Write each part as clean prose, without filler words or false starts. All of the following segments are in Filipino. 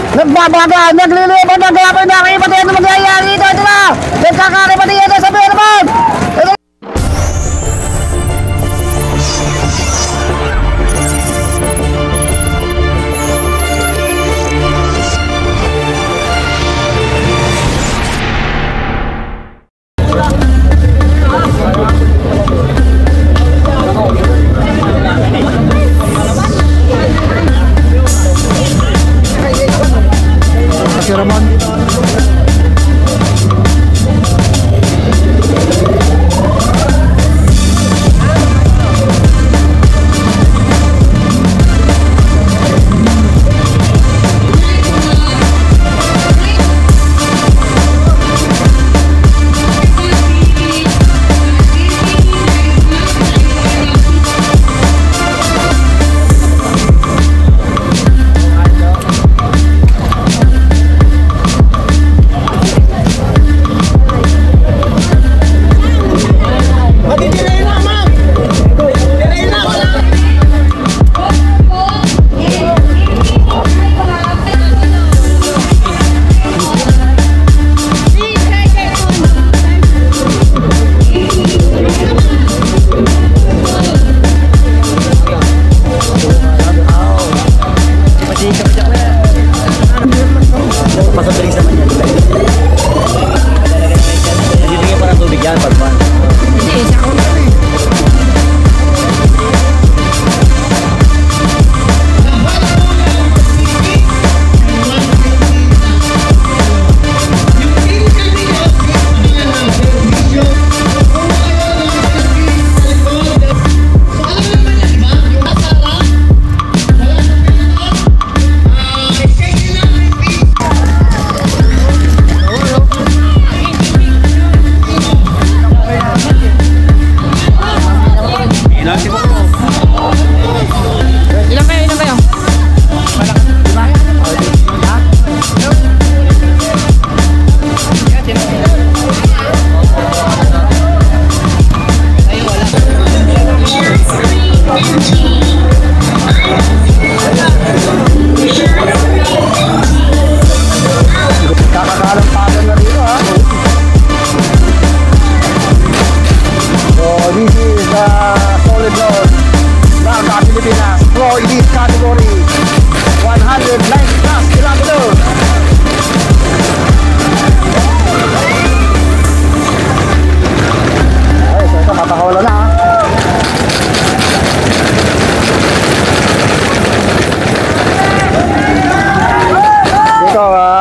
Nagbabaga, naglilipad ng grabe na kipati ano magyayari dito. Ito na! Nagkakaripati ito sa Pilipad! Ito si Ramon.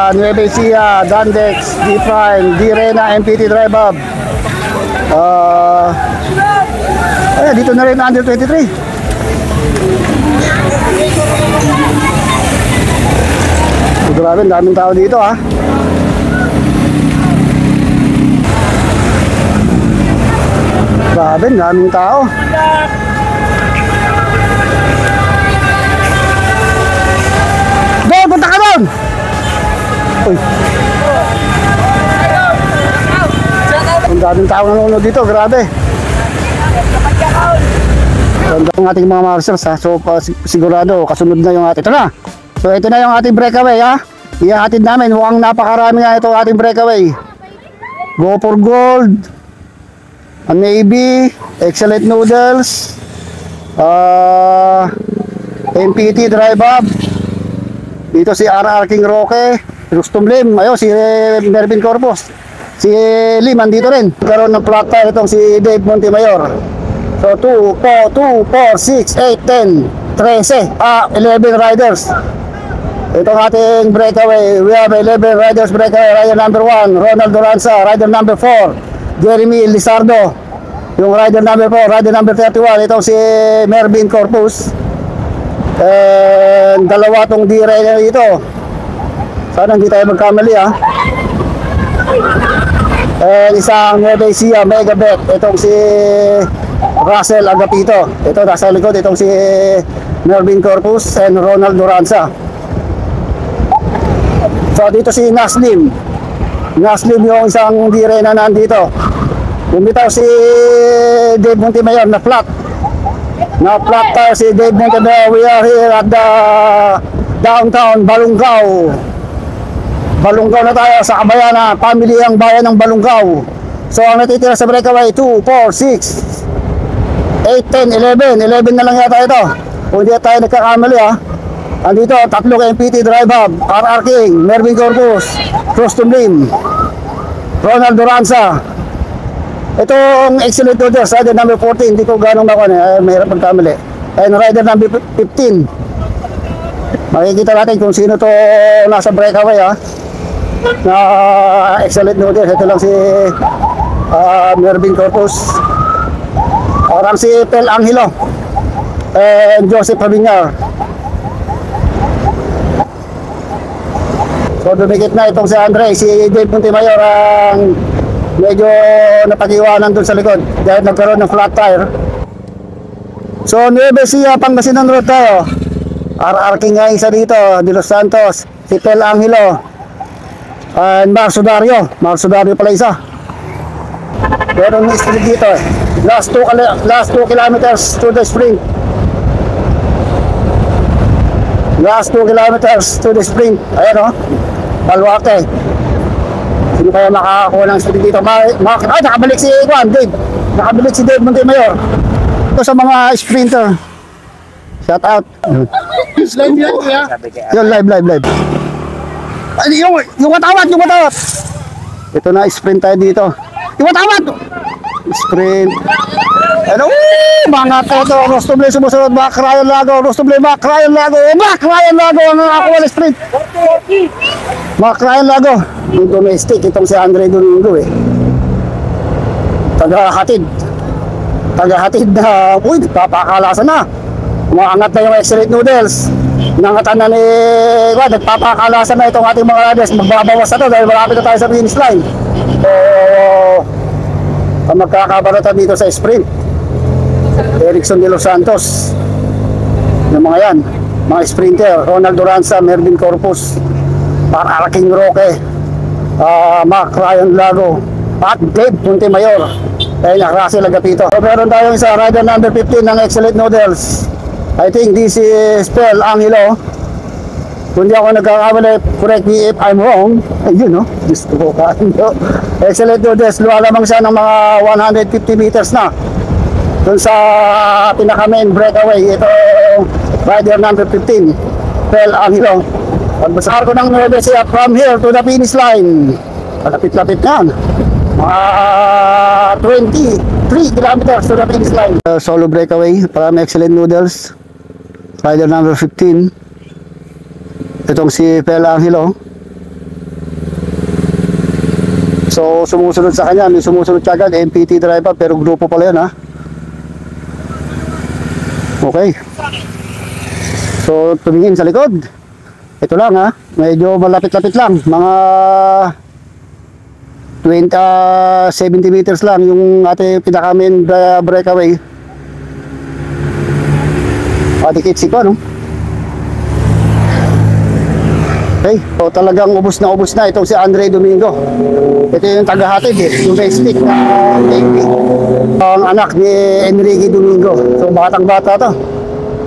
Nueva Ecija, Dandex, D-Prime, D-Rena, MPT Drive Up. Dito na rin under 23. Grabe, daming tao dito ha. Grabe, daming tao. Doon, punta ka doon! Uy. Ang daming tao nanonood dito, grabe. Ganda ang ating mga marshals ha. So sigurado kasunod na yung ating. Ito na. So ito na yung ating breakaway ha. Ihahatid namin. Mukhang napakarami nga ito ating breakaway. Go for Gold, Navy, Excellent Noodles, MPT Drive Up. Dito si RR King Roque, Rustum Lim, ayun si Mervin Corpus, si Lim andito rin. Karoon ng flat tire itong si Dave Montemayor. So 2, 4, 6, 8, 10, 13, 11 riders. Itong ating breakaway, we have 11 riders breakaway. Rider number 1, Ronald Duranza. Rider number 4, Jeremy Lizardo. Yung rider number 4, rider number 31, itong si Mervin Corpus. And dalawa tong D-Rena dito. Sana hindi tayo magkamali ha. And isang Nueva Ecija Megabet, itong si Russell Agapito. Ito nasa likod, itong si Mervin Corpus and Ronald Duranza. So dito si Naslim. Naslim yung isang D-Rena na nandito. Bumitaw si Dave Montemayor na flat. Na flat tayo si Dave Montemayor. We are here at the downtown Balungao. Balungaw na tayo sa Kabayanan, pamilyang bayan ng Balungaw. So ang natitira sa breakaway, 2, 4, 6, 8, 10, 11. 11 na lang yata ito. Kung hindi tayo nagkakamali ha. Andito, tatlong MPT Drive Hub, RR King, Mervin Corpus, Rustum Lim, Ronald Duranza. Itong excellent orders, rider number 14, hindi ko ganong nakuha, mahirap magkamali. And rider number 15. Makikita natin kung sino to nasa breakaway ha. Na excellent orders, ito lang si Mervin Corpus. Orang si Pel Angelo and Joseph Habinyar. So dumikit na itong si Andre, si Dave Montemayor ang medyo napag-iwanan dun sa likod dahil nagkaroon ng flat tire. So Nueva Ecija, Pangasinan Road tayo. RR King nga isa dito, De Los Santos, si Pel Angelo and Mark Sudario pala isa. Pero may street dito eh. Last 2 kilometers to the sprint. Last 2 kilometers to the sprint. Ayan o. Balwake. Sino kaya makakakuha ng sprint dito? Nakabalik si Dave. Nakabalik si Dave Montemayor. Ito sa mga sprinter. Shout out. Live yan kuya. Yun, live. Ay, yung matawat. Ito na, sprint tayo dito. Yung matawat! Sprint. Ano? Mga toto. Rustum Lim sumusunod. Mac Ryan Lago. Mac Ryan Lago ang nakakuha ng sprint. Mac Ryan Lago. Yung domestic. Itong si Andre Domingo eh. Tagahatid na. Uy, papakalasan na. Umaangat na yung excellent noodles. Inangatan na ni nagpapakalasan na itong ating mga riders. Magbabawas na to dahil malapit na tayo sa finish line. So ang magkakabaratan dito sa sprint, Erickson De Los Santos, yung mga yan, mga sprinter, Ronald Duranza, Mervin Corpus, RR King Roque, Mac Ryan Lago, at Dave Montemayor. Ayun na, Russell Agapito. So meron tayong isa, rider number 15 ng excellent noodles. I think this is Pel Angelo. Kung di ako nagkakamali, correct me if I'm wrong. Ayun no, gusto ko kain no. Excellent noodles, lumalamang siya ng mga 150 meters na dun sa pinaka-main breakaway. Ito rider number 15, Pel Angelo. Pagbasakar ko ng Nueva Ecija from here to the finish line, malapit-lapit na mga 23 kilometers to the finish line. Solo breakaway para may excellent noodles, rider number 15. Itong si Pel Angelo. So sumusunod sa kanya, may sumusunod kagad, MPT driver, pero grupo pala yan ha. Okay. So tumingin sa likod. Ito lang ha, medyo malapit-lapit lang, mga 70 meters lang yung ating pinaka-main breakaway. Dikit si ko no. Okay, so talagang ubos na itong si Andre Domingo. Ito yung tagahatid yung basic na ang anak ni Enrique Domingo. So batang-bata to.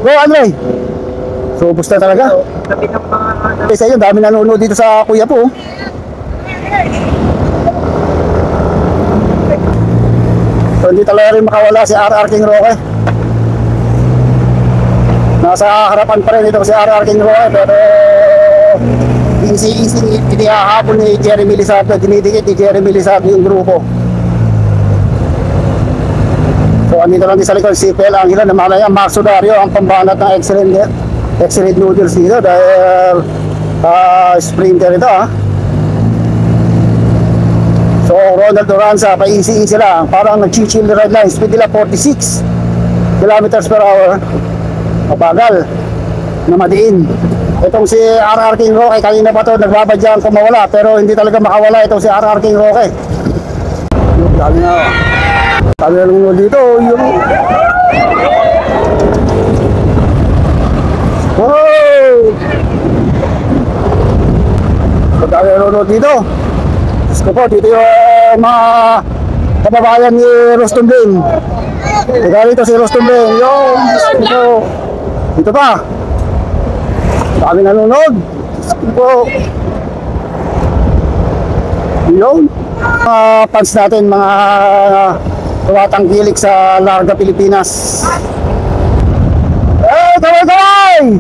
Go Andre! So ubos na talaga. Isa yun, dami nanonood dito sa Kuya po. So hindi talaga rin makawala si RR King Roque. Nasa harapan pa rin itong si RR King Roque, pero easy inihahabol ni Jeremy Lizardo, dinidikit ni Jeremy Lizardo yung grupo. So andito lang din sa likod si Pel Angelo na malaya Mark Sudario ang pambanat ng excellent noodles dito dahil sprinter ito ha. So Ronald Duranza pa easy lang, parang nag-chill the red line, speed nila 46 kilometers per hour. Mabagal na madiin. Itong si RR King Roque, kanina pa to nagbabadyaan kung mawala, pero hindi talaga makawala itong si RR King Roque. Dami na lunod dito yung... Wow! Dami na lunod dito. Diyos ko po, dito yung mga kababayan ni Rustum Lim. Tiga rito si Rustum Lim. Dito pa. Dami nanonood. Po. Yun. Mga fans natin, mga tumatangkilik sa Larga Pilipinas. Eh, kaway!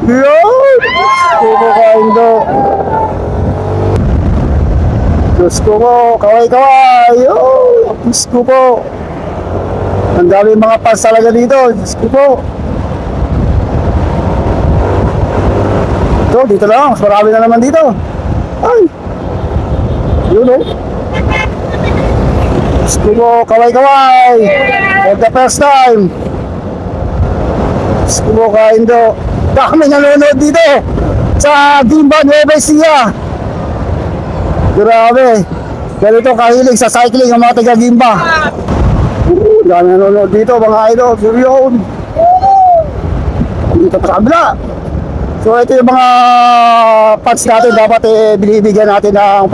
Yun! Kuko Kaindo. Diyos ko po, kaway! Yun! Diyos ko po. Ang dami mga fans talaga dito. Diyos ko po. Ito, dito lang. Mas marami na naman dito. Ay! Yun o. Diyos ko po, kaway! For the first time. Diyos ko po, Kaindo. Dami nanonood dito sa Gimba Nueva Ecija. Grabe. Ganito kahilig sa cycling ang mga taga-Gimba. Dami nanonood dito mga idol. Yun. Dito pa sa kabila. So ito yung mga fans natin. Dapat binibigyan natin ng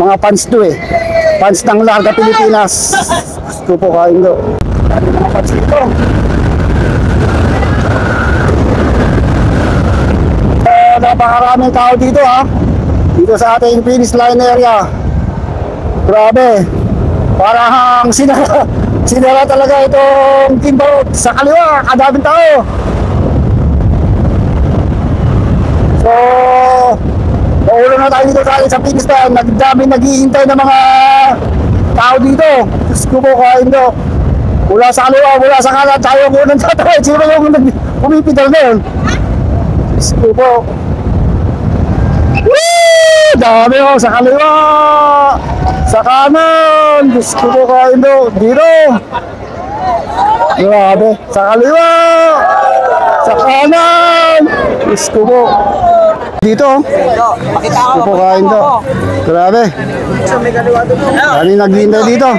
mga fans to fans ng Larga Pilipinas. Gusto po kain do. Mga fans dito. Napakaraming tao dito dito sa ating finish line area. Grabe, parang sinara talaga itong Gimba. Sa kaliwa, kadaming tao. So maulan na tayo dito sa finish line. Nagdami naghihintay ng mga tao dito. Diyos ko po, Kaindo. Mula sa kaliwa, mula sa kanan, tayo ko nang tatawid. Sino yung pumipidal na yun? Diyos ko po. Woo! Dami sa kaliwa, sa kanan. Diyos ko po, Kaindo. Dito. Grabe. Sa kaliwa, sa kanan. Diyos ko po. Dito. Diyos ko po, Kaindo. Grabe. Ano yung naghihintay dito?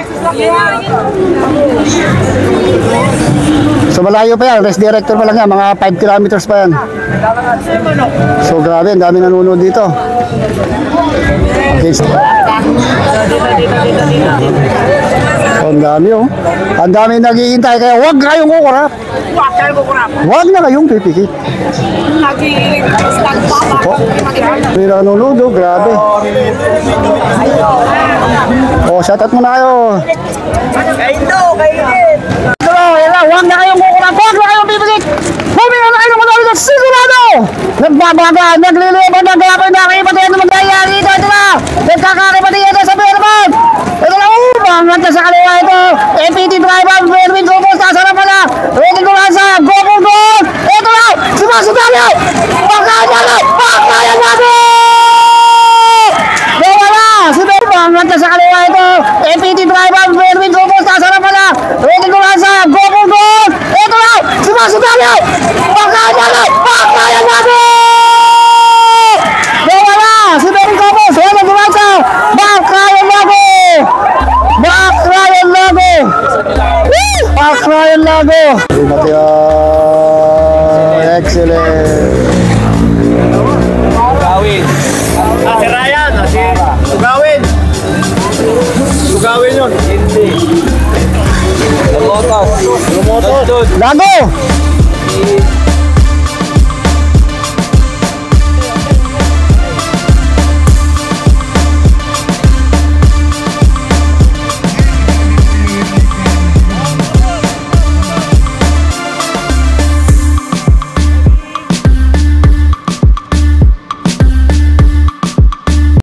So malayo pa yan, race director pa lang yan, mga 5 kilometers pa yan. So grabe, ang dami nanonood dito. Okay. So, ang dami ang dami naghihintay, kaya huwag kayong kukurap. Huwag na kayong pipikit. May nanonood grabe. Shoutout muna kayo. Kaindo, kainin! Huwag na kayong kukurap, huwag na kayong pipikit. Huwag na kayong manonood at sigurado. Nagbabaga, nagliliban, nagkakapin na kayo pati ano magyayari dito. Ito na, nagkakakipati ito sa Berman. Ito na, bangat na sa kaliwa ito. MPT driver, Berwin Rubos, kasarap na. Ready ko lang sa Goku Gold. Ito na, sumasudalo. Pagkain na lang, pagkain natin. Si bangat na sa kaliwa ito. MPT driver, Berwin Rubos, kasarap na. Ready ko lang sa Goku Gold. Ito na, sumasudalo. Pagkain na lang, pagkain natin. Si Berwin Rubos, ready ko lang sa Bakayan Lago. Bakayan Lago. Bakayan Lago. Excellent. Tugawin. Si Ryan, si Tugawin. Tugawin yun. Hindi. Lumotos. Lago.